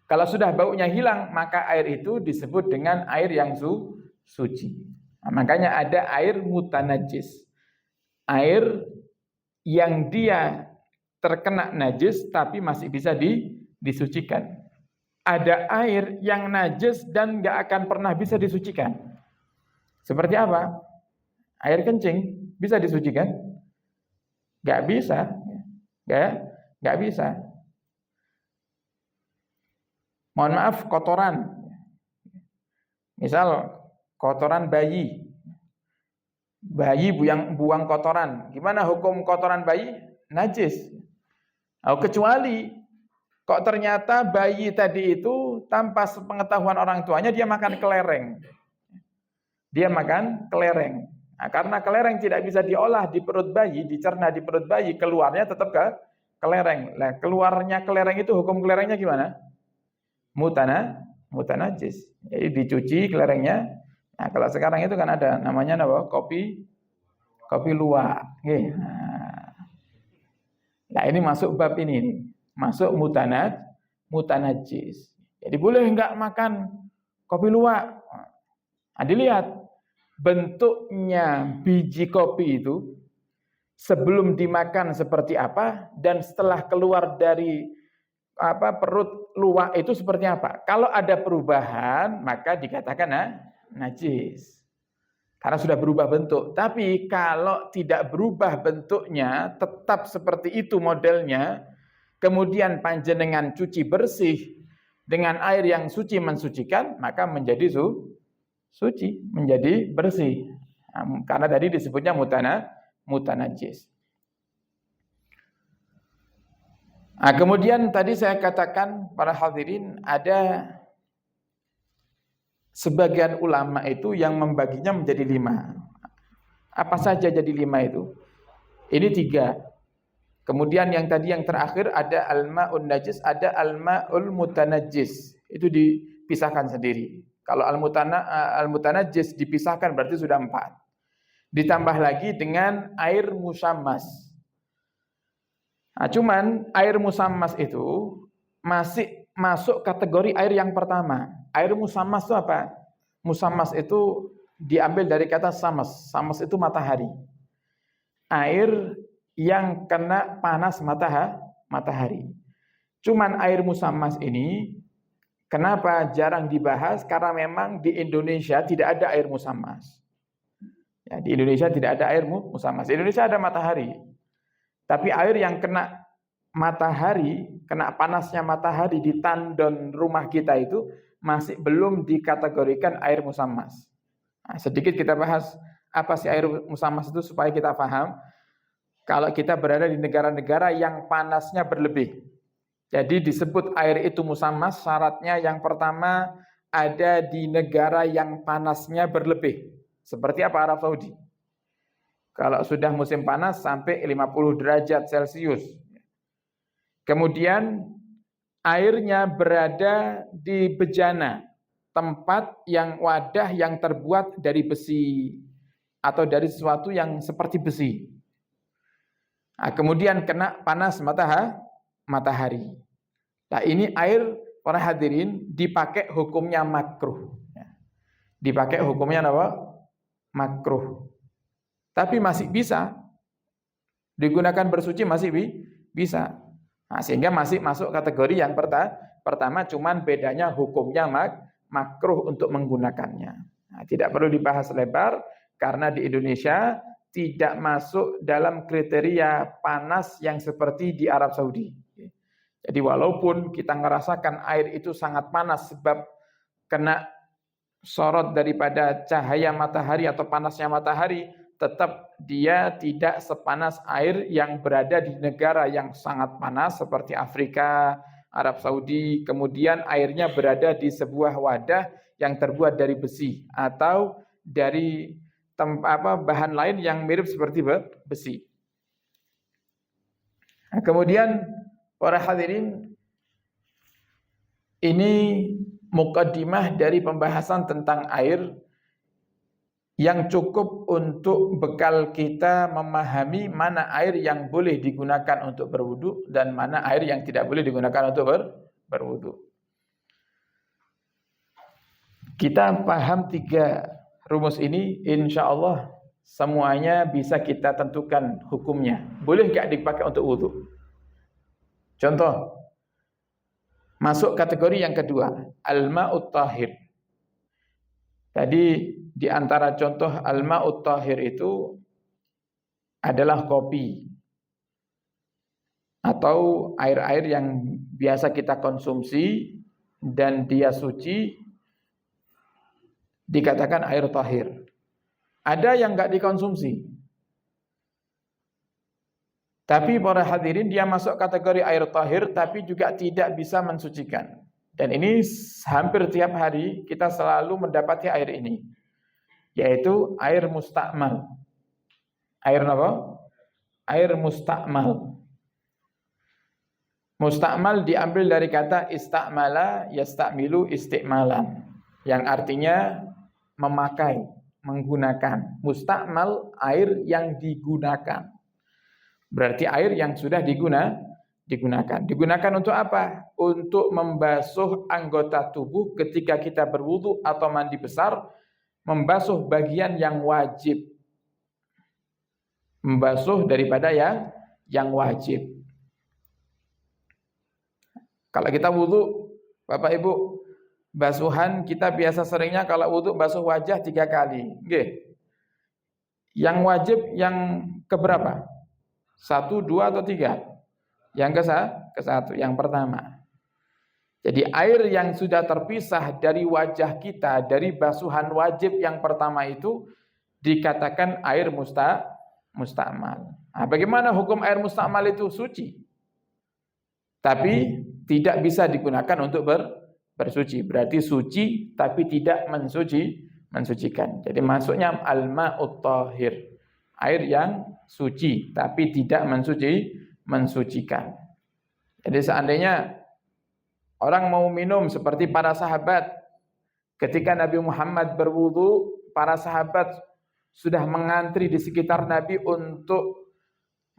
Kalau sudah baunya hilang, maka air itu disebut dengan air yang suci. Nah, makanya ada air mutanajis. Air yang dia terkena najis tapi masih bisa disucikan. Ada air yang najis dan nggak akan pernah bisa disucikan. Seperti apa? Air kencing bisa disucikan? Nggak bisa. Nggak bisa. Mohon maaf, kotoran. Misal kotoran bayi. Bayi buang kotoran. Gimana hukum kotoran bayi? Najis. Kecuali kok ternyata bayi tadi itu tanpa sepengetahuan orang tuanya dia makan kelereng. Nah, karena kelereng tidak bisa diolah di perut bayi, dicerna di perut bayi, keluarnya tetap ke kelereng. Nah, keluarnya kelereng itu hukum kelerengnya gimana? Mutanajis. Jadi dicuci kelerengnya. Nah, kalau sekarang itu kan ada namanya apa? Kopi luwak. Nah, ini masuk bab ini. Masuk mutanajis. Jadi boleh enggak makan kopi luwak? Nah, dilihat bentuknya biji kopi itu sebelum dimakan seperti apa dan setelah keluar dari perut luwak itu seperti apa. Kalau ada perubahan maka dikatakan najis. Karena sudah berubah bentuk. Tapi kalau tidak berubah bentuknya, tetap seperti itu modelnya, kemudian panjenengan cuci bersih dengan air yang suci mensucikan, maka menjadi suci, menjadi bersih. Nah, karena tadi disebutnya mutanajis. Nah, kemudian tadi saya katakan para hadirin ada sebagian ulama itu yang membaginya menjadi 5. Apa saja jadi 5 itu? Ini 3. Kemudian yang tadi yang terakhir ada al-ma'un najis, ada al-ma'ul mutanajis. Itu dipisahkan sendiri. Kalau al-mutanajis dipisahkan berarti sudah 4. Ditambah lagi dengan air musammas. Nah, cuman air musammas itu masih masuk kategori air yang pertama. Air musammas itu apa? Musammas itu diambil dari kata samas. Samas itu matahari. Air yang kena panas matahari. Cuman air musammas ini kenapa jarang dibahas? Karena memang di Indonesia tidak ada air musammas. Ya, di Indonesia tidak ada air musammas. Di Indonesia ada matahari. Tapi air yang kena matahari, kena panasnya matahari di tandon rumah kita itu masih belum dikategorikan air musammas. Nah, sedikit kita bahas apa sih air musammas itu supaya kita paham. Kalau kita berada di negara-negara yang panasnya berlebih. Jadi disebut air itu musammas, syaratnya yang pertama ada di negara yang panasnya berlebih. Seperti apa? Arab Saudi. Kalau sudah musim panas sampai 50 derajat Celcius. Kemudian airnya berada di bejana, tempat yang wadah yang terbuat dari besi atau dari sesuatu yang seperti besi. Nah, kemudian kena panas matahari. Nah, ini air para hadirin dipakai hukumnya makruh. Dipakai hukumnya apa? Makruh. Tapi masih bisa digunakan bersuci, masih bisa. Nah, sehingga masih masuk kategori yang pertama, cuman bedanya hukumnya makruh untuk menggunakannya. Nah, tidak perlu dibahas lebar karena di Indonesia tidak masuk dalam kriteria panas yang seperti di Arab Saudi. Jadi walaupun kita ngerasakan air itu sangat panas sebab kena sorot daripada cahaya matahari atau panasnya matahari, tetap dia tidak sepanas air yang berada di negara yang sangat panas seperti Afrika, Arab Saudi, kemudian airnya berada di sebuah wadah yang terbuat dari besi atau dari bahan lain yang mirip seperti besi. Nah, kemudian para hadirin, ini mukaddimah dari pembahasan tentang air yang cukup untuk bekal kita memahami mana air yang boleh digunakan untuk berwudu dan mana air yang tidak boleh digunakan untuk berwudu. Kita paham 3 rumus ini, insya Allah semuanya bisa kita tentukan hukumnya. Boleh nggak dipakai untuk wudu? Contoh, masuk kategori yang kedua, al-ma'ut tahir. Tadi di antara contoh al-ma'ut tahir itu adalah kopi atau air-air yang biasa kita konsumsi dan dia suci, dikatakan air tahir. Ada yang enggak dikonsumsi, tapi para hadirin dia masuk kategori air tahir tapi juga tidak bisa mensucikan. Dan ini hampir tiap hari kita selalu mendapati air ini, yaitu air mustakmal. Air apa? Air mustakmal. Mustakmal diambil dari kata istakmala yastakmilu istikmalan, yang artinya memakai, menggunakan. Mustakmal air yang digunakan. Berarti air yang sudah digunakan. Digunakan untuk apa? Untuk membasuh anggota tubuh ketika kita berwudu atau mandi besar, membasuh bagian yang wajib. Membasuh daripada yang wajib. Kalau kita wudu, Bapak Ibu, basuhan kita biasa seringnya kalau wudu basuh wajah 3 kali. Nggih. Yang wajib yang keberapa? 1, 2 atau 3? Yang ke-1, yang pertama. Jadi air yang sudah terpisah dari wajah kita, dari basuhan wajib yang pertama itu dikatakan air mustakmal. Nah, bagaimana hukum air mustakmal itu? Suci. Tapi tidak bisa digunakan untuk bersuci. Berarti suci tapi tidak mensucikan. Jadi masuknya al-ma'ut tahir. Air yang suci tapi tidak mensucikan. Jadi seandainya orang mau minum seperti para sahabat, ketika Nabi Muhammad berwudu, para sahabat sudah mengantri di sekitar Nabi untuk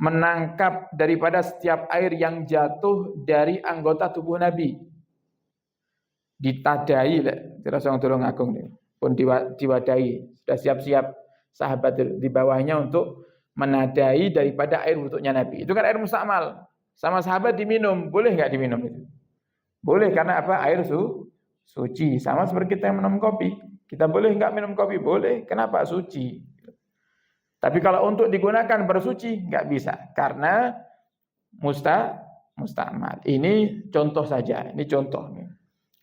menangkap daripada setiap air yang jatuh dari anggota tubuh Nabi. Ditadai lah, terus orang tolong agung nih, pun diwadai, sudah siap-siap sahabat di bawahnya untuk menadai daripada air wuduknya Nabi. Itu kan air mustakmal. Sama sahabat diminum, boleh nggak diminum itu? Boleh, karena apa? Air suci. Sama seperti kita yang minum kopi. Kita boleh nggak minum kopi? Boleh. Kenapa? Suci. Tapi kalau untuk digunakan bersuci nggak bisa, karena mustakmal. Ini contoh saja. Ini contoh.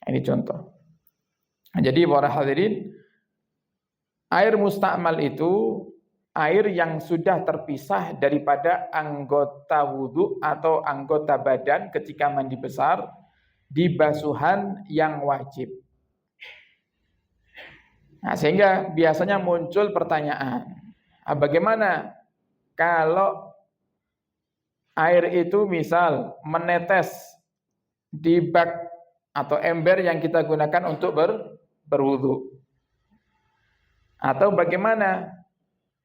Ini contoh. Nah, jadi para hadirin, air mustakmal itu air yang sudah terpisah daripada anggota wudu atau anggota badan ketika mandi besar di basuhan yang wajib. Nah, sehingga biasanya muncul pertanyaan, bagaimana kalau air itu misal menetes di bak atau ember yang kita gunakan untuk berwudu. Atau bagaimana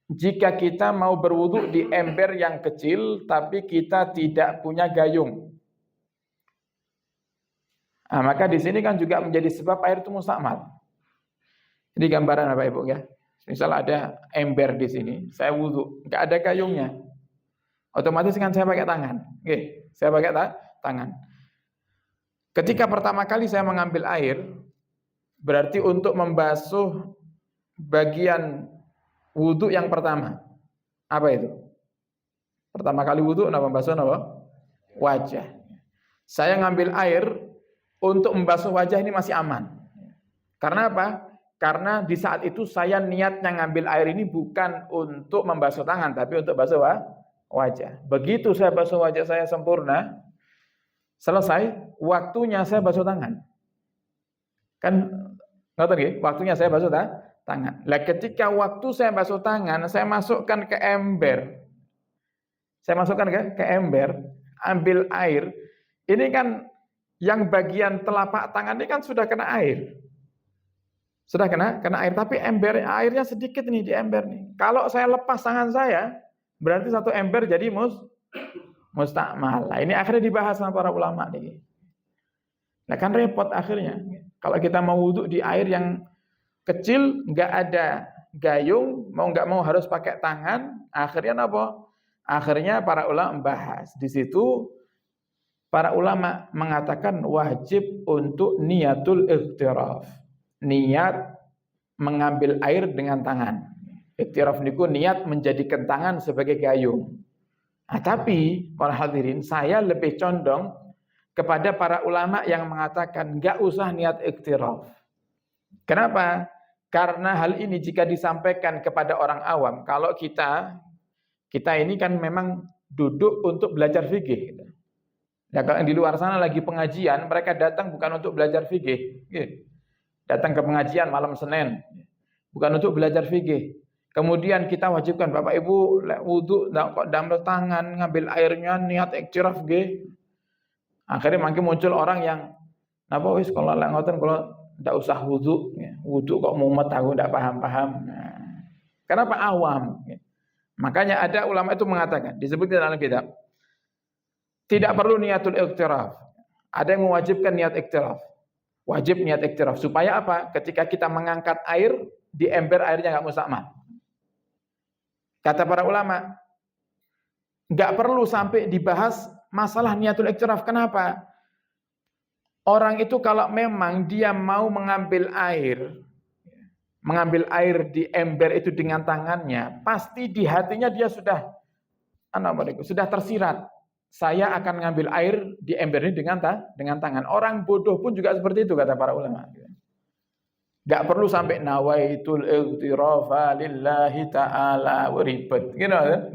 jika kita mau berwudu di ember yang kecil tapi kita tidak punya gayung. Nah, maka di sini kan juga menjadi sebab air itu mustakmal. Ini gambaran Bapak Ibu ya. Misal ada ember di sini, saya wudu, nggak ada gayungnya. Otomatis kan saya pakai tangan. Oke, saya pakai tangan. Ketika pertama kali saya mengambil air, berarti untuk membasuh bagian wudu yang pertama. Apa itu? Pertama kali wudu, membasuh wajah. Saya ngambil air untuk membasuh wajah ini masih aman. Karena apa? Karena di saat itu saya niatnya ngambil air ini bukan untuk membasuh tangan, tapi untuk basuh wajah. Begitu saya basuh wajah saya sempurna, selesai, waktunya saya basuh tangan. Kan ngerti nggih? Waktunya saya basuh tangan. Lah ketika waktu saya basuh tangan, saya masukkan ke ember. Saya masukkan ke ember, ambil air. Ini kan yang bagian telapak tangan ini kan sudah kena air. Sudah kena air, tapi ember airnya sedikit nih di ember nih. Kalau saya lepas tangan saya, berarti satu ember jadi mustakmal. Nah, ini akhirnya dibahas sama para ulama nih. Nah kan repot akhirnya. Kalau kita mau wudhu di air yang kecil, nggak ada gayung, mau nggak mau harus pakai tangan. Akhirnya apa? Akhirnya para ulama membahas. Di situ para ulama mengatakan wajib untuk niatul ikhtiraf. Niat mengambil air dengan tangan. Iktiraf niku niat menjadikan tangan sebagai gayung. Nah, tapi para hadirin, saya lebih condong kepada para ulama yang mengatakan enggak usah niat iktiraf. Kenapa? Karena hal ini jika disampaikan kepada orang awam, kalau kita ini kan memang duduk untuk belajar fikih. Nah, kalau yang di luar sana lagi pengajian, mereka datang bukan untuk belajar fikih. Datang ke pengajian malam Senin, bukan untuk belajar fikih. Kemudian kita wajibkan Bapak Ibu wudu kok damel tangan ngambil airnya niat iktiraf nggih. Akhirnya makin muncul orang yang napa wis kalau lek ngoten kalau ndak usah wudu, wudu kok mumet aku ndak paham-paham. Nah, kenapa awam? Makanya ada ulama itu mengatakan, disebut di dalam kitab, tidak perlu niatul iktiraf. Ada yang mewajibkan niat iktiraf. Wajib niat iktiraf. Supaya apa? Ketika kita mengangkat air, di ember airnya nggak mustakmal. Kata para ulama, nggak perlu sampai dibahas masalah niatul iktiraf. Kenapa? Orang itu kalau memang dia mau mengambil air di ember itu dengan tangannya, pasti di hatinya dia sudah tersirat. Saya akan ngambil air di ember ini dengan tangan. Orang bodoh pun juga seperti itu kata para ulama. Gak perlu sampai nawaitul iqtirafa lillahi ta'ala ribet. Gitu kan?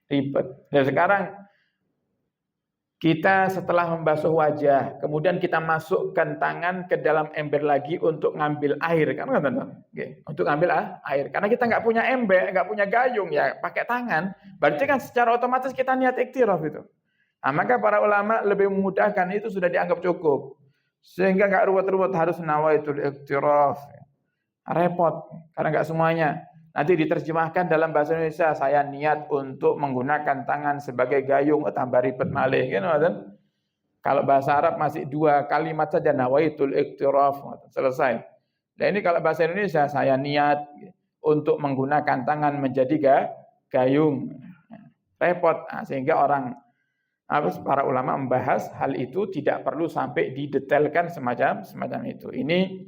Ribet. Dan sekarang kita setelah membasuh wajah, kemudian kita masukkan tangan ke dalam ember lagi untuk ngambil air, kan? Untuk ngambil air. Karena kita nggak punya ember, nggak punya gayung, ya pakai tangan. Berarti kan secara otomatis kita niat iktiraf itu. Nah, maka para ulama lebih memudahkan, itu sudah dianggap cukup. Sehingga nggak ruwet-ruwet harus nawaitul iktiraf. Repot, karena nggak semuanya. Nanti diterjemahkan dalam bahasa Indonesia, saya niat untuk menggunakan tangan sebagai gayung, tambah ribet malih. Kalau bahasa Arab masih 2 kalimat saja, nawaitul iktiraf, selesai. Dan ini kalau bahasa Indonesia, saya niat untuk menggunakan tangan menjadi gayung. Repot, sehingga para ulama membahas hal itu tidak perlu sampai didetailkan semacam itu. Ini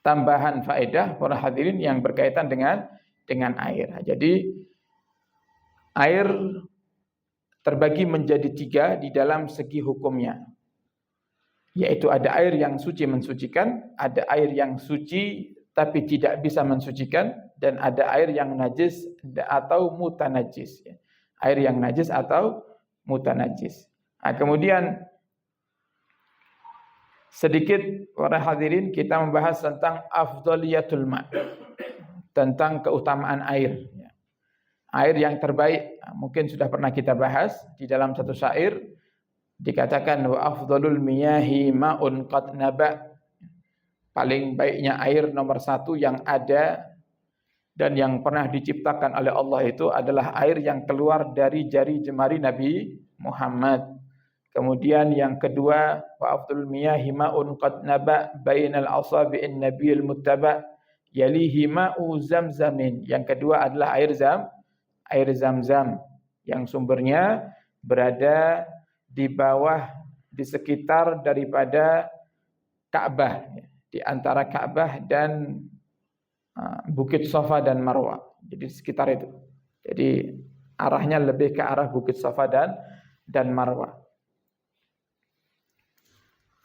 tambahan faedah para hadirin yang berkaitan dengan air. Jadi air terbagi menjadi 3 di dalam segi hukumnya. Yaitu ada air yang suci mensucikan, ada air yang suci tapi tidak bisa mensucikan, dan ada air yang najis atau mutanajis. Air yang najis atau mutanajis. Nah, kemudian sedikit para hadirin kita membahas tentang afdhaliyatul ma', tentang keutamaan air. air yang terbaik. Mungkin sudah pernah kita bahas di dalam satu syair dikatakan wa afdhalul miyahi ma'un qad naba. Paling baiknya air nomor satu yang ada dan yang pernah diciptakan oleh Allah itu adalah air yang keluar dari jari jemari Nabi Muhammad. Kemudian yang kedua, wa afdhalul miyahi ma'un qad naba bainal asabi'in nabiyil muttaba yalihi ma'u zamzamin. Yang kedua adalah air Zamzam yang sumbernya berada di bawah, di sekitar daripada Ka'bah, di antara Ka'bah dan Bukit Safa dan Marwah. Jadi sekitar itu. Jadi arahnya lebih ke arah Bukit Safa dan Marwah.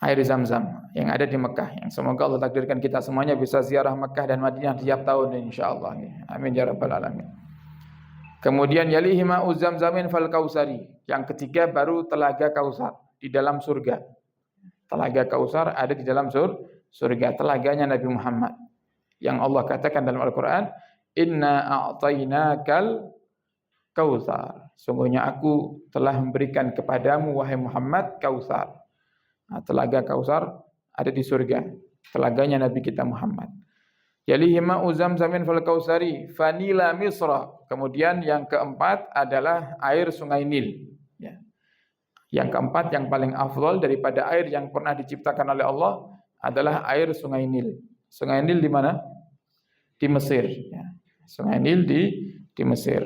Air Zamzam yang ada di Mekah, yang semoga Allah takdirkan kita semuanya bisa ziarah Mekah dan Madinah tiap tahun insyaallah. Amin ya rabbal alamin. Kemudian yalihi ma'u zamzamin fal kausari. Yang ketiga baru telaga Kausar di dalam surga. Telaga Kausar ada di dalam surga, telaganya Nabi Muhammad. Yang Allah katakan dalam Al-Qur'an, "Inna a'tainakal Kausar." Sungguhnya aku telah memberikan kepadamu wahai Muhammad Kausar. Nah, telaga Kausar ada di surga, telaganya Nabi kita Muhammad. Yalihi ma'u zamzamin fal kausari fanila misra. Kemudian yang keempat adalah air sungai Nil. Ya. Yang keempat yang paling afdal daripada air yang pernah diciptakan oleh Allah adalah air sungai Nil. Sungai Nil di mana? Di Mesir. Ya. Sungai Nil di Mesir.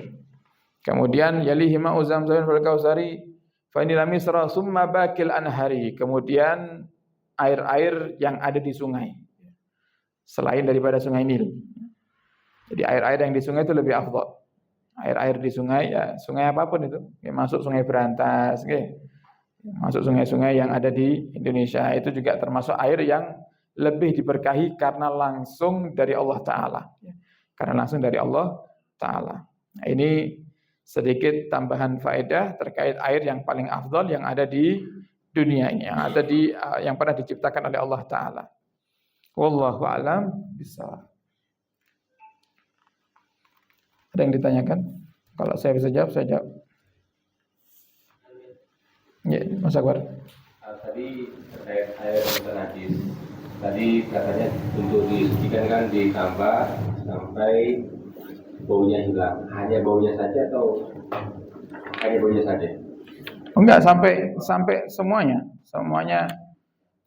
Kemudian yalihi ma'u zamzamin fal kausari fanila misra summa bakil anhari. Kemudian air-air yang ada di sungai selain daripada sungai Nil. Jadi air-air yang di sungai itu lebih afdal. Air-air di sungai, ya sungai apapun itu, ya, masuk sungai Berantas, ya, masuk sungai-sungai yang ada di Indonesia, itu juga termasuk air yang lebih diberkahi karena langsung dari Allah Ta'ala. Ya. Karena langsung dari Allah Ta'ala. Nah, ini sedikit tambahan faedah terkait air yang paling afdal yang ada di dunia ini, yang pernah diciptakan oleh Allah Ta'ala. Wallahu a'lam bishawab. Ada yang ditanyakan? Kalau saya bisa jawab, saya jawab. Ya, Mas Akbar. Tadi terkait air najis. Tadi katanya untuk disucikan kan ditambah sampai baunya hilang. Hanya baunya saja atau hanya baunya saja? Enggak, sampai semuanya.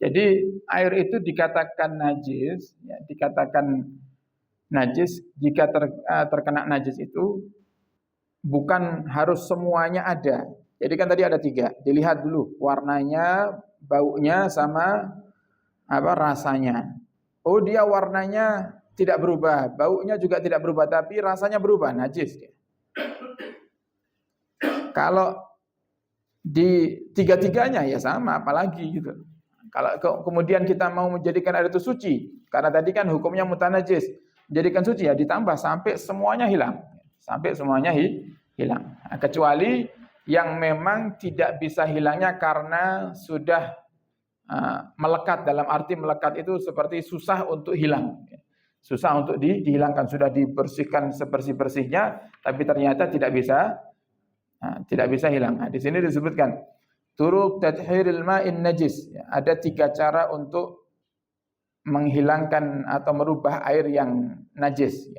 Jadi air itu dikatakan najis, ya, dikatakan najis jika terkena najis itu bukan harus semuanya ada. Jadi kan tadi ada 3, dilihat dulu warnanya, baunya sama rasanya. Oh dia warnanya tidak berubah, baunya juga tidak berubah, tapi rasanya berubah, najis. Kalau di 3-tiganya ya sama, apalagi gitu. Kalau kemudian kita mau menjadikan air itu suci, karena tadi kan hukumnya mutanajis, menjadikan suci ya ditambah sampai semuanya hilang. Sampai semuanya hilang. Nah, kecuali yang memang tidak bisa hilangnya karena sudah melekat, dalam arti melekat itu seperti susah untuk hilang. Susah untuk dihilangkan, sudah dibersihkan sebersih-bersihnya, tapi ternyata tidak bisa hilang. Nah, di sini disebutkan turuq tathhiril ma'in najis. Ada 3 cara untuk menghilangkan atau merubah air yang najis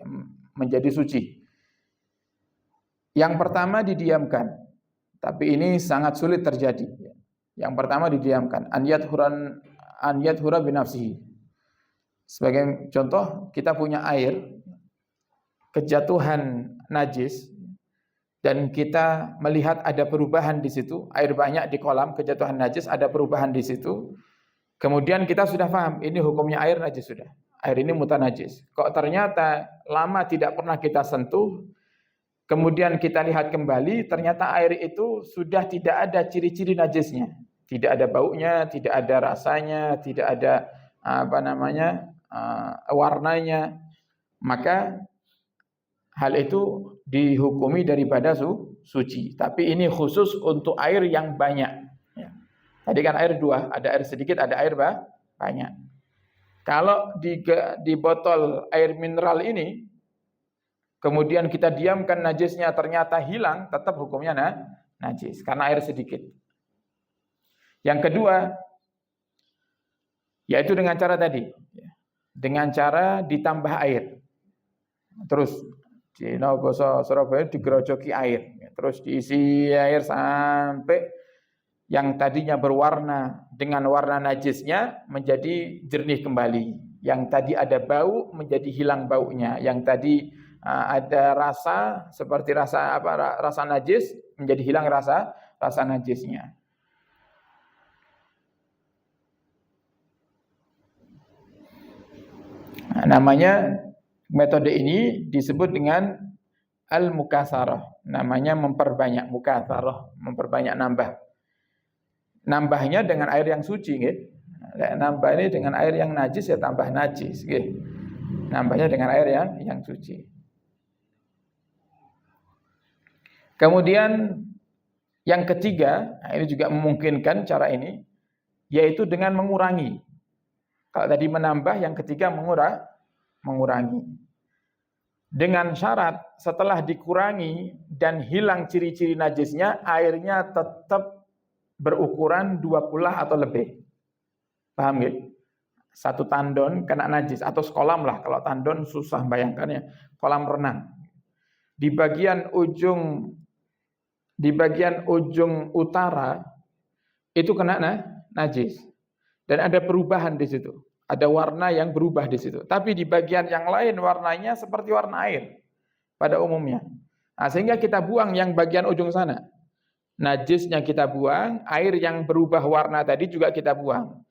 menjadi suci. Yang pertama didiamkan. Tapi ini sangat sulit terjadi. Yang pertama didiamkan. An yadhura binafsihi. Sebagai contoh, kita punya air kejatuhan najis dan kita melihat ada perubahan di situ, air banyak di kolam, kejatuhan najis, ada perubahan di situ. Kemudian kita sudah paham, ini hukumnya air najis sudah. Air ini mutanajis. Kok ternyata lama tidak pernah kita sentuh, kemudian kita lihat kembali, ternyata air itu sudah tidak ada ciri-ciri najisnya. Tidak ada baunya, tidak ada rasanya, tidak ada warnanya. Maka hal itu dihukumi daripada suci. Tapi ini khusus untuk air yang banyak. Ya. Tadi kan air 2, ada air sedikit, ada air banyak. Kalau di botol air mineral ini, kemudian kita diamkan najisnya ternyata hilang, tetap hukumnya najis karena air sedikit. Yang kedua, yaitu dengan cara tadi, dengan cara ditambah air. Terus di basa Surabaya digerojoki air, terus diisi air sampai yang tadinya berwarna dengan warna najisnya menjadi jernih kembali. Yang tadi ada bau menjadi hilang baunya. Yang tadi ada rasa seperti rasa najis menjadi hilang rasa najisnya. Nah, namanya metode ini disebut dengan al-mukasarah. Namanya memperbanyak, mukasarah, memperbanyak nambah. Nambahnya dengan air yang suci, gitu. Nambah ini dengan air yang najis ya tambah najis, gitu. Nambahnya dengan air yang suci. Kemudian yang ketiga, ini juga memungkinkan cara ini, yaitu dengan mengurangi. Kalau tadi menambah, yang ketiga mengurangi. Dengan syarat setelah dikurangi dan hilang ciri-ciri najisnya, airnya tetap berukuran 2 kulah atau lebih. Paham ya? 1 tandon kena najis atau sekolam lah. Kalau tandon susah bayangkannya. Kolam renang. Di bagian ujung utara itu kena najis. Dan ada perubahan di situ. Ada warna yang berubah di situ. Tapi di bagian yang lain warnanya seperti warna air pada umumnya. Nah, sehingga kita buang yang bagian ujung sana. Najisnya kita buang, air yang berubah warna tadi juga kita buang.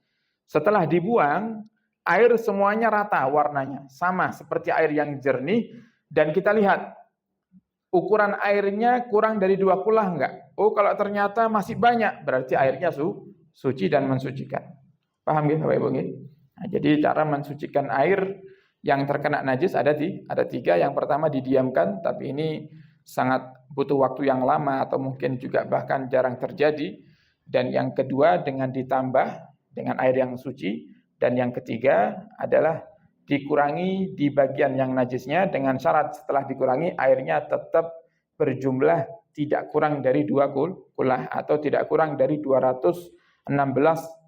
Setelah dibuang, air semuanya rata warnanya. Sama seperti air yang jernih. Dan kita lihat, ukuran airnya kurang dari 2 kulah enggak? Oh, kalau ternyata masih banyak, berarti airnya suci dan mensucikan. Paham ya Bapak Ibu? Nah, jadi cara mensucikan air yang terkena najis ada 3. Yang pertama didiamkan, tapi ini sangat butuh waktu yang lama atau mungkin juga bahkan jarang terjadi. Dan yang kedua dengan ditambah dengan air yang suci. Dan yang ketiga adalah dikurangi di bagian yang najisnya dengan syarat setelah dikurangi airnya tetap berjumlah tidak kurang dari 2 kulah atau tidak kurang dari 216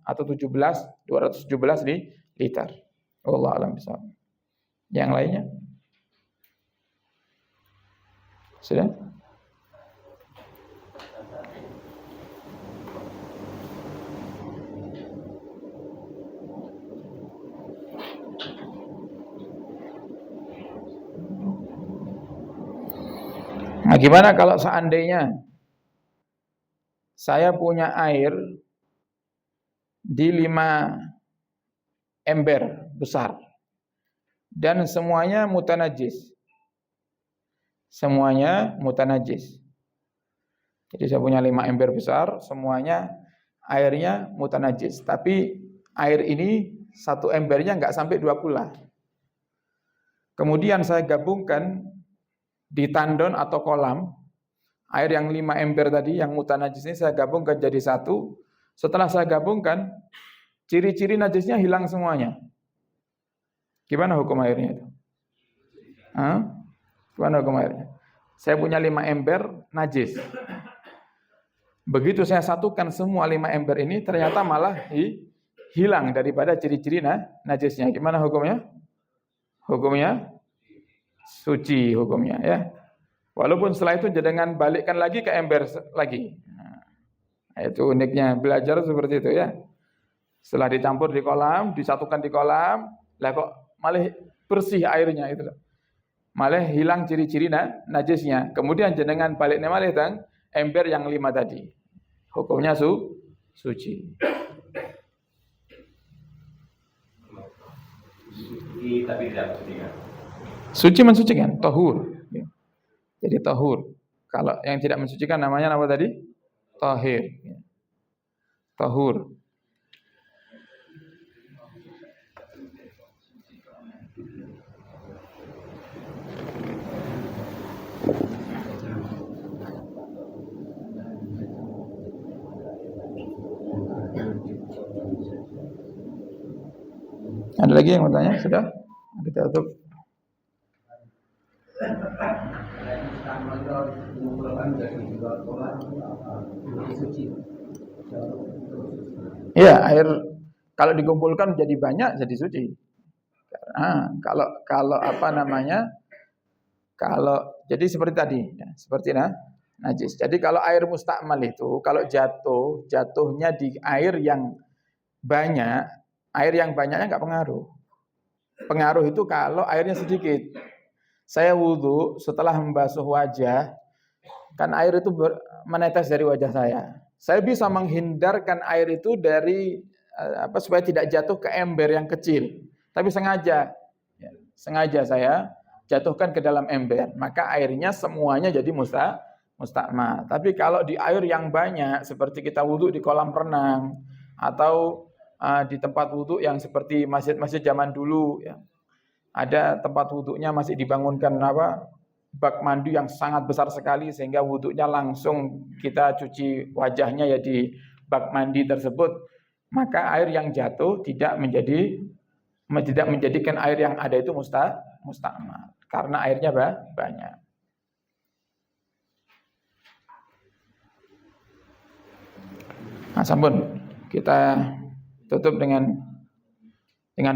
atau 217 liter. Wallahu a'lam bishawab. Yang lainnya? Sudah? Nah, gimana kalau seandainya saya punya air di 5 ember besar dan semuanya mutanajis. Semuanya mutanajis. Jadi saya punya 5 ember besar, semuanya airnya mutanajis. Tapi air ini 1 embernya enggak sampai 2 kulah. Kemudian saya gabungkan di tandon atau kolam, air yang 5 ember tadi, yang mutanajis ini saya gabungkan jadi 1. Setelah saya gabungkan, ciri-ciri najisnya hilang semuanya. Gimana hukum airnya itu? Gimana hukum airnya? Saya punya 5 ember najis. Begitu saya satukan semua 5 ember ini, ternyata malah hilang daripada ciri-ciri najisnya. Gimana hukumnya? Hukumnya suci hukumnya ya. Walaupun setelah itu jangan balikkan lagi ke ember lagi. Nah, itu uniknya belajar seperti itu ya. Setelah dicampur di kolam, disatukan di kolam, lah kok malah bersih airnya itu. Malah hilang ciri-ciri najisnya. Kemudian jenengan baliknya malah tang ember yang 5 tadi. Hukumnya suci. Suci tapi tidak mensucikan. Suci mensucikan, tahur. Jadi tahur. Kalau yang tidak mensucikan namanya apa tadi? Tahir. Tahur. Ada lagi yang mau tanya? Sudah? Kita tutup. Iya, air kalau dikumpulkan jadi banyak jadi suci. Kalau kalau apa namanya? Kalau jadi seperti tadi, ya, seperti najis. Jadi kalau air mustakmal itu kalau jatuhnya di air yang banyak, air yang banyaknya nggak pengaruh. Pengaruh itu kalau airnya sedikit. Saya wudhu setelah membasuh wajah, kan air itu menetes dari wajah saya. Saya bisa menghindarkan air itu dari supaya tidak jatuh ke ember yang kecil. Tapi sengaja saya jatuhkan ke dalam ember. Maka airnya semuanya jadi mustakmal. Tapi kalau di air yang banyak, seperti kita wudhu di kolam renang atau di tempat wudhu yang seperti masjid-masjid zaman dulu, ya, ada tempat wudhunya masih dibangunkan bak mandi yang sangat besar sekali sehingga wudhunya langsung kita cuci wajahnya ya di bak mandi tersebut, maka air yang jatuh tidak menjadikan air yang ada itu mustakmal karena airnya banyak. Nah, sampun kita tutup dengan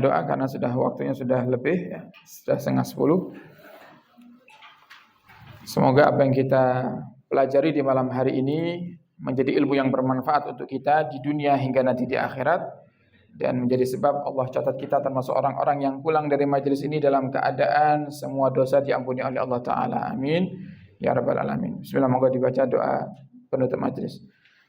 doa karena waktunya sudah lebih, ya, sudah 9:30. Semoga apa yang kita pelajari di malam hari ini menjadi ilmu yang bermanfaat untuk kita di dunia hingga nanti di akhirat, dan menjadi sebab Allah catat kita termasuk orang-orang yang pulang dari majelis ini dalam keadaan semua dosa diampuni oleh Allah Ta'ala. Amin ya rabbal alamin. Bismillah, moga dibaca doa penutup majelis.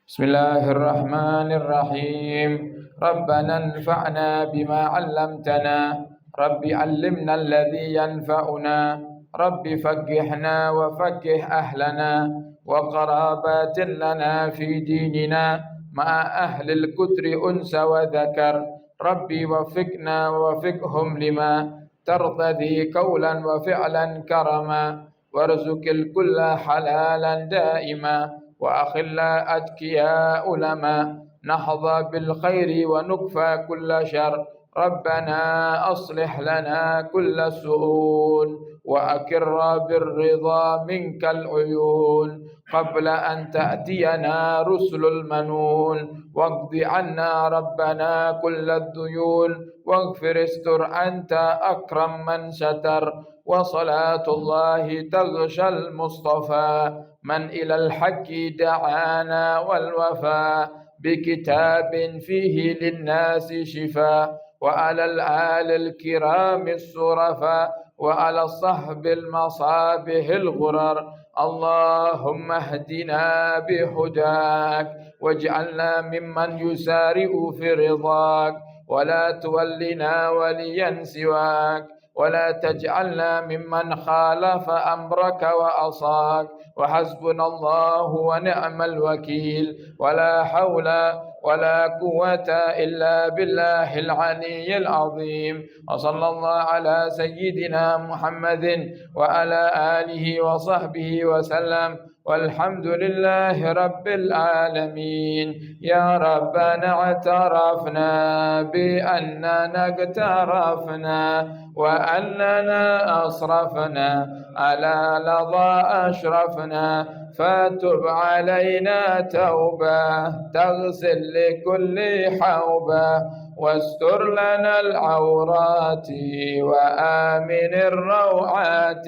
Bismillahirrahmanirrahim. Rabbana anfa'na bima 'allamtana, Rabbi 'allimna alladhi yanfa'una, Rabbi faqqihna wa faqqih ahlana wa qarabatin lana fi dinina ma'a ahlil kutri unsa wa dhakar. Rabbi wafiqna wa wafiqhum lima tardadi qawlan wa fi'lan karama warzuqil kulla halalan daima wa akhilla atqiya ulama nahza bil khairi wa nukfa kulla syar. Rabbana aslih lana kulla su'un wa akirra birridha minkal uyun qabla an ta'tiyana rusulul manun waqdi anna rabbana kulla duyun waghfir istur anta akram man satar wa salatullahi taghshal mustafa man ilal haqqi da'ana wal wafa bikitabin fihi linnasi shifa wa alal alil kiramis surafa wa ala sahbil masabihil ghurar. Allahumma hdina bihudak waj'alna mimman yusari'u fi ridak wa la tuwallina waliyan siwak wa la taj'alna mimman khalafa amraka wa asak wa hasbunallahu wa ni'mal wakil wa la hawla ولا قوة إلا بالله العلي العظيم وصلى الله على سيدنا محمد وعلى آله وصحبه وسلم والحمد لله رب العالمين. يا ربنا اعترفنا بأننا اقترفنا وأننا أصرفنا على لظى أشرفنا فتب علينا توبة تغسل لكل حوبة واستر لنا العورات وآمن الروعات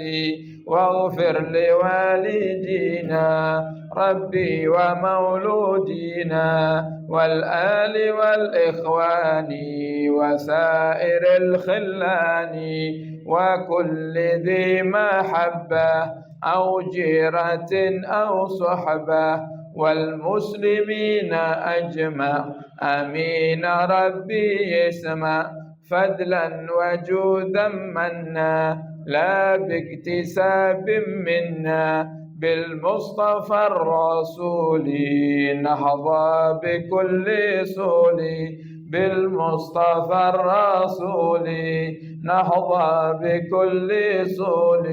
واغفر لوالدينا ربي ومولودينا والآل والإخوان وسائر الخلان وكل ذي محبة أو جيرة أو صحبة والمسلمين أجمع آمين. ربي اسمع فضلا وجودا منا لا باكتساب منا بالمصطفى الرسول نحظى بكل سول بالمصطفى الرسول نحظى بكل سول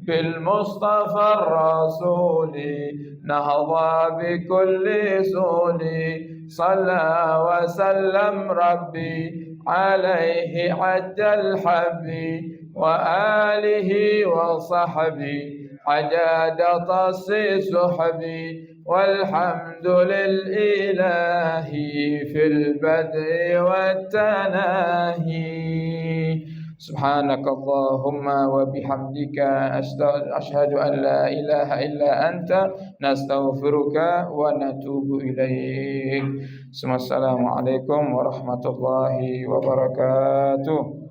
بالمصطفى الرسول نهضى بكل سول صلى وسلم ربي عليه عد الحبي وآله وصحبه عدد تصي سحبي والحمد للإله في البدء والتناهي سبحانك اللهم وبحمدك أشهد أن لا إله إلا أنت نستغفرك ونتوب إليك. السلام عليكم ورحمة الله وبركاته.